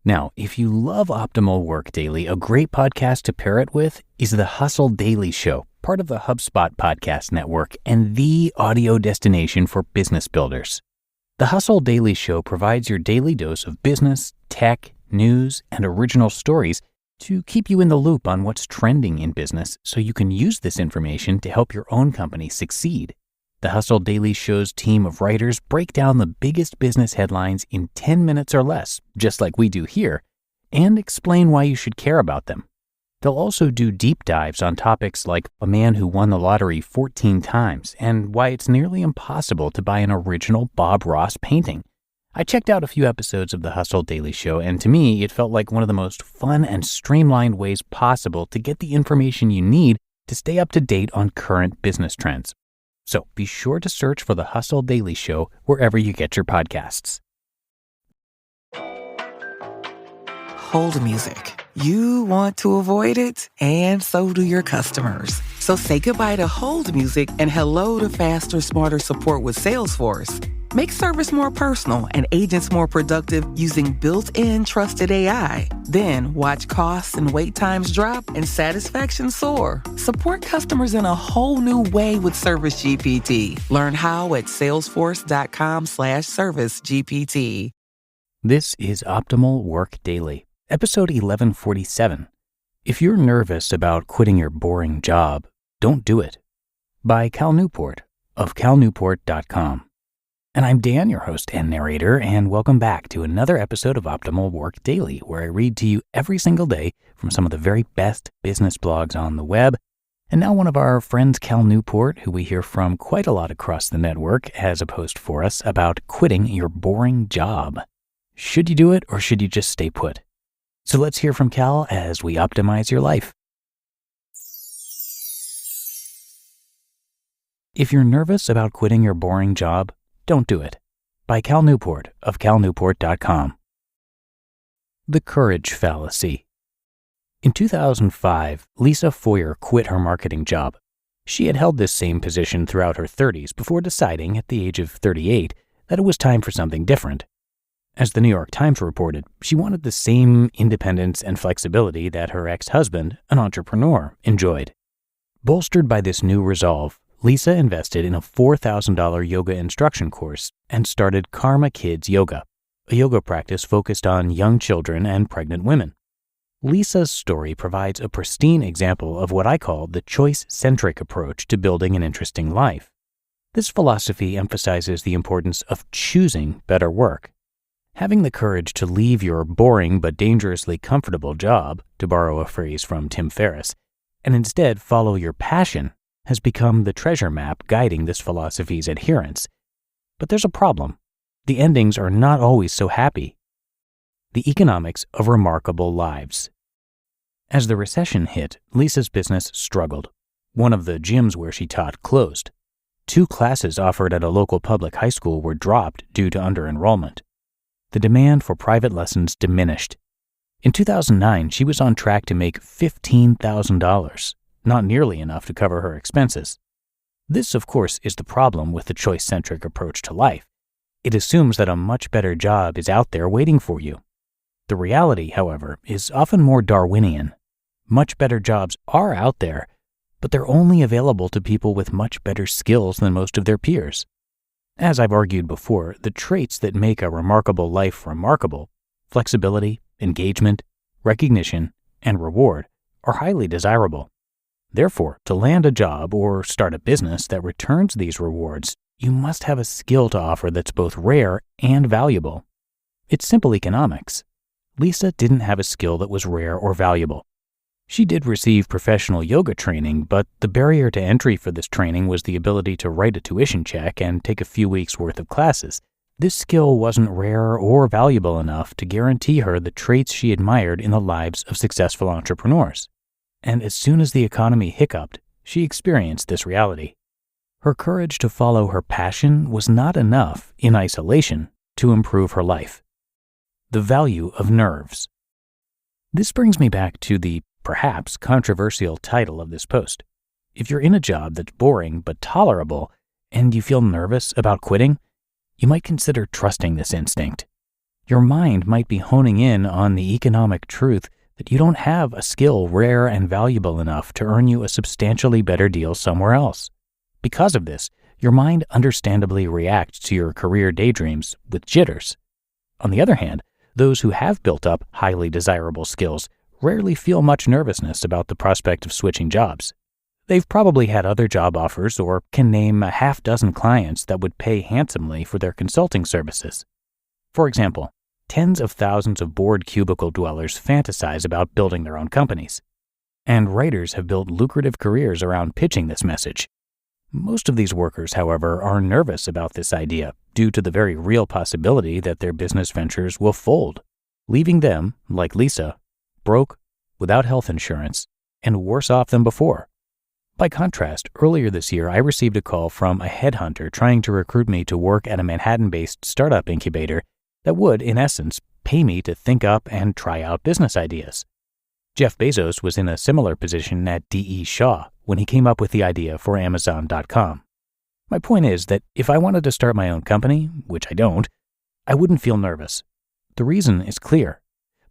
Now, if you love Optimal Work Daily, a great podcast to pair it with is the Hustle Daily Show, part of the HubSpot podcast network and the audio destination for business builders. The Hustle Daily Show provides your daily dose of business, tech, news, and original stories to keep you in the loop on what's trending in business so you can use this information to help your own company succeed. The Hustle Daily Show's team of writers break down the biggest business headlines in 10 minutes or less, just like we do here, and explain why you should care about them. They'll also do deep dives on topics like a man who won the lottery 14 times and why it's nearly impossible to buy an original Bob Ross painting. I checked out a few episodes of the Hustle Daily Show, and to me, it felt like one of the most fun and streamlined ways possible to get the information you need to stay up to date on current business trends. So be sure to search for the Hustle Daily Show wherever you get your podcasts. Hold music. You want to avoid it, and so do your customers. So say goodbye to hold music and hello to faster, smarter support with Salesforce. Make service more personal and agents more productive using built-in trusted AI. Then watch costs and wait times drop and satisfaction soar. Support customers in a whole new way with Service GPT. Learn how at salesforce.com/service GPT. This is Optimal Work Daily, episode 1147. If you're nervous about quitting your boring job, don't do it. By Cal Newport of calnewport.com. And I'm Dan, your host and narrator, and welcome back to another episode of Optimal Work Daily, where I read to you every single day from some of the very best business blogs on the web. And now one of our friends, Cal Newport, who we hear from quite a lot across the network, has a post for us about quitting your boring job. Should you do it, or should you just stay put? So let's hear from Cal as we optimize your life. If you're nervous about quitting your boring job, don't do it. By Cal Newport of calnewport.com. The courage fallacy. In 2005, Lisa Foyer quit her marketing job. She had held this same position throughout her 30s before deciding at the age of 38 that it was time for something different. As the New York Times reported, she wanted the same independence and flexibility that her ex-husband, an entrepreneur, enjoyed. Bolstered by this new resolve, Lisa invested in a $4,000 yoga instruction course and started Karma Kids Yoga, a yoga practice focused on young children and pregnant women. Lisa's story provides a pristine example of what I call the choice-centric approach to building an interesting life. This philosophy emphasizes the importance of choosing better work. Having the courage to leave your boring but dangerously comfortable job, to borrow a phrase from Tim Ferriss, and instead follow your passion has become the treasure map guiding this philosophy's adherents. But there's a problem. The endings are not always so happy. The economics of remarkable lives. As the recession hit, Lisa's business struggled. One of the gyms where she taught closed. 2 classes offered at a local public high school were dropped due to under-enrollment. The demand for private lessons diminished. In 2009, she was on track to make $15,000. Not nearly enough to cover her expenses. This, of course, is the problem with the choice-centric approach to life. It assumes that a much better job is out there waiting for you. The reality, however, is often more Darwinian. Much better jobs are out there, but they're only available to people with much better skills than most of their peers. As I've argued before, the traits that make a remarkable life remarkable, flexibility, engagement, recognition, and reward, are highly desirable. Therefore, to land a job or start a business that returns these rewards, you must have a skill to offer that's both rare and valuable. It's simple economics. Lisa didn't have a skill that was rare or valuable. She did receive professional yoga training, but the barrier to entry for this training was the ability to write a tuition check and take a few weeks' worth of classes. This skill wasn't rare or valuable enough to guarantee her the traits she admired in the lives of successful entrepreneurs. And as soon as the economy hiccuped, she experienced this reality. Her courage to follow her passion was not enough, in isolation, to improve her life. The value of nerves. This brings me back to the perhaps controversial title of this post. If you're in a job that's boring but tolerable, and you feel nervous about quitting, you might consider trusting this instinct. your mind might be honing in on the economic truth that you don't have a skill rare and valuable enough to earn you a substantially better deal somewhere else. Because of this, your mind understandably reacts to your career daydreams with jitters. On the other hand, those who have built up highly desirable skills rarely feel much nervousness about the prospect of switching jobs. They've probably had other job offers or can name a half dozen clients that would pay handsomely for their consulting services. For example, tens of thousands of bored cubicle dwellers fantasize about building their own companies. And writers have built lucrative careers around pitching this message. Most of these workers, however, are nervous about this idea due to the very real possibility that their business ventures will fold, leaving them, like Lisa, broke, without health insurance, and worse off than before. By contrast, earlier this year I received a call from a headhunter trying to recruit me to work at a Manhattan-based startup incubator that would, in essence, pay me to think up and try out business ideas. Jeff Bezos was in a similar position at D.E. Shaw when he came up with the idea for Amazon.com. My point is that if I wanted to start my own company, which I don't, I wouldn't feel nervous. The reason is clear.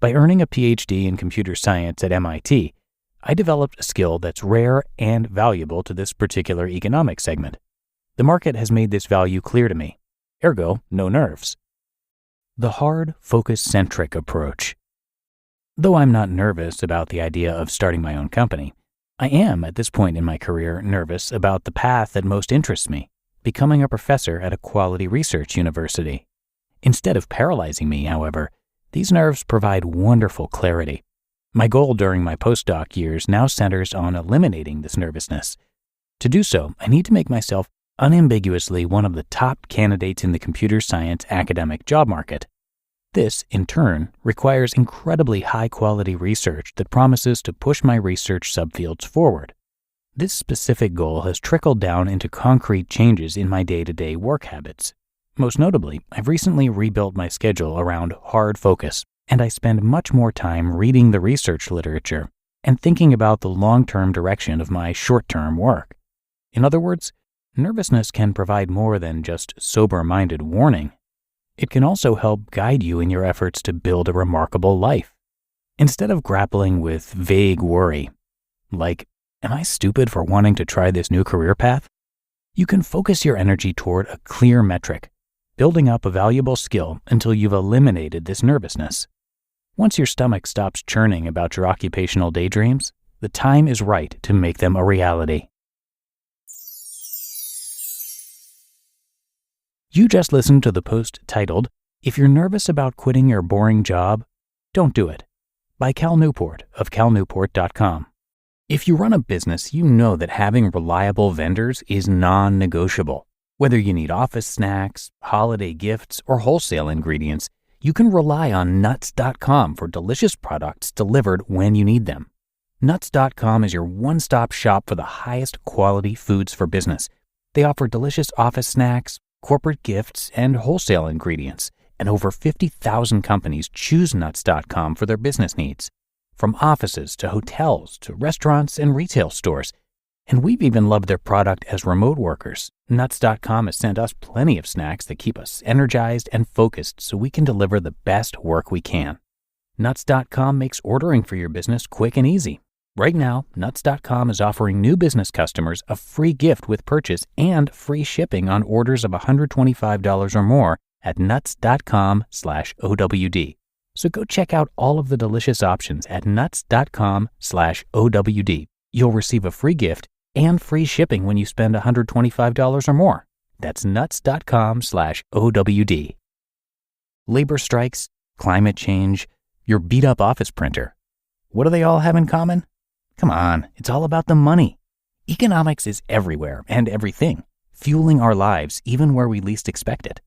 By earning a Ph.D. in computer science at MIT, I developed a skill that's rare and valuable to this particular economic segment. The market has made this value clear to me. Ergo, no nerves. The hard, focus-centric approach. Though I'm not nervous about the idea of starting my own company, I am, at this point in my career, nervous about the path that most interests me, becoming a professor at a quality research university. Instead of paralyzing me, however, these nerves provide wonderful clarity. My goal during my postdoc years now centers on eliminating this nervousness. To do so, I need to make myself unambiguously one of the top candidates in the computer science academic job market. This, in turn, requires incredibly high-quality research that promises to push my research subfields forward. This specific goal has trickled down into concrete changes in my day-to-day work habits. Most notably, I've recently rebuilt my schedule around hard focus, and I spend much more time reading the research literature and thinking about the long-term direction of my short-term work. In other words, nervousness can provide more than just sober-minded warning. It can also help guide you in your efforts to build a remarkable life. Instead of grappling with vague worry, like, am I stupid for wanting to try this new career path? You can focus your energy toward a clear metric, building up a valuable skill until you've eliminated this nervousness. Once your stomach stops churning about your occupational daydreams, the time is right to make them a reality. You just listened to the post titled, "If You're Nervous About Quitting Your Boring Job, Don't Do It," by Cal Newport of calnewport.com. If you run a business, you know that having reliable vendors is non-negotiable. Whether you need office snacks, holiday gifts, or wholesale ingredients, you can rely on Nuts.com for delicious products delivered when you need them. Nuts.com is your one-stop shop for the highest quality foods for business. They offer delicious office snacks, corporate gifts, and wholesale ingredients, and over 50,000 companies choose Nuts.com for their business needs. From offices to hotels to restaurants and retail stores. And we've even loved their product as remote workers. Nuts.com has sent us plenty of snacks that keep us energized and focused so we can deliver the best work we can. Nuts.com makes ordering for your business quick and easy. Right now, Nuts.com is offering new business customers a free gift with purchase and free shipping on orders of $125 or more at nuts.com/OWD. So go check out all of the delicious options at nuts.com/OWD. You'll receive a free gift and free shipping when you spend $125 or more. That's nuts.com/OWD. Labor strikes, climate change, your beat-up office printer. What do they all have in common? Come on, it's all about the money. Economics is everywhere and everything, fueling our lives even where we least expect it.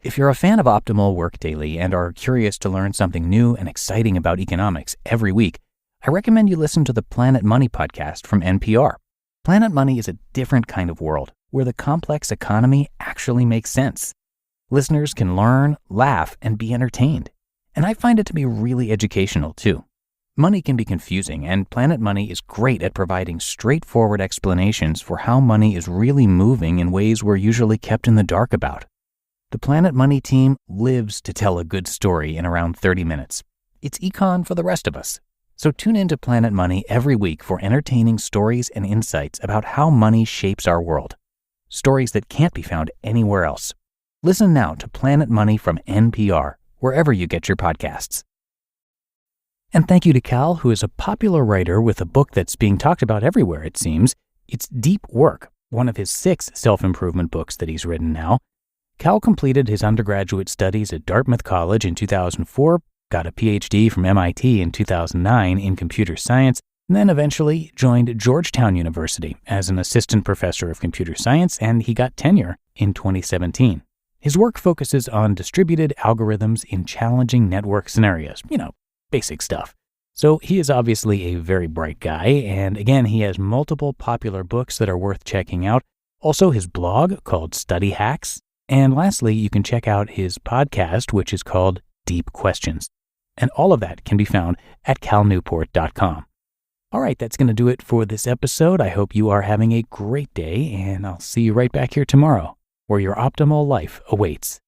If you're a fan of Optimal Work Daily and are curious to learn something new and exciting about economics every week, I recommend you listen to the Planet Money podcast from NPR. Planet Money is a different kind of world where the complex economy actually makes sense. Listeners can learn, laugh, and be entertained. And I find it to be really educational too. Money can be confusing, and Planet Money is great at providing straightforward explanations for how money is really moving in ways we're usually kept in the dark about. The Planet Money team lives to tell a good story in around 30 minutes. It's econ for the rest of us. So tune in to Planet Money every week for entertaining stories and insights about how money shapes our world. Stories that can't be found anywhere else. Listen now to Planet Money from NPR, wherever you get your podcasts. And thank you to Cal, who is a popular writer with a book that's being talked about everywhere, it seems. It's Deep Work, one of his 6 self-improvement books that he's written now. Cal completed his undergraduate studies at Dartmouth College in 2004, got a Ph.D. from MIT in 2009 in computer science, and then eventually joined Georgetown University as an assistant professor of computer science, and he got tenure in 2017. His work focuses on distributed algorithms in challenging network scenarios, basic stuff. So he is obviously a very bright guy, and again, he has multiple popular books that are worth checking out. Also, his blog called Study Hacks. And lastly, you can check out his podcast, which is called Deep Questions. And all of that can be found at calnewport.com. All right, that's going to do it for this episode. I hope you are having a great day, and I'll see you right back here tomorrow, where your optimal life awaits.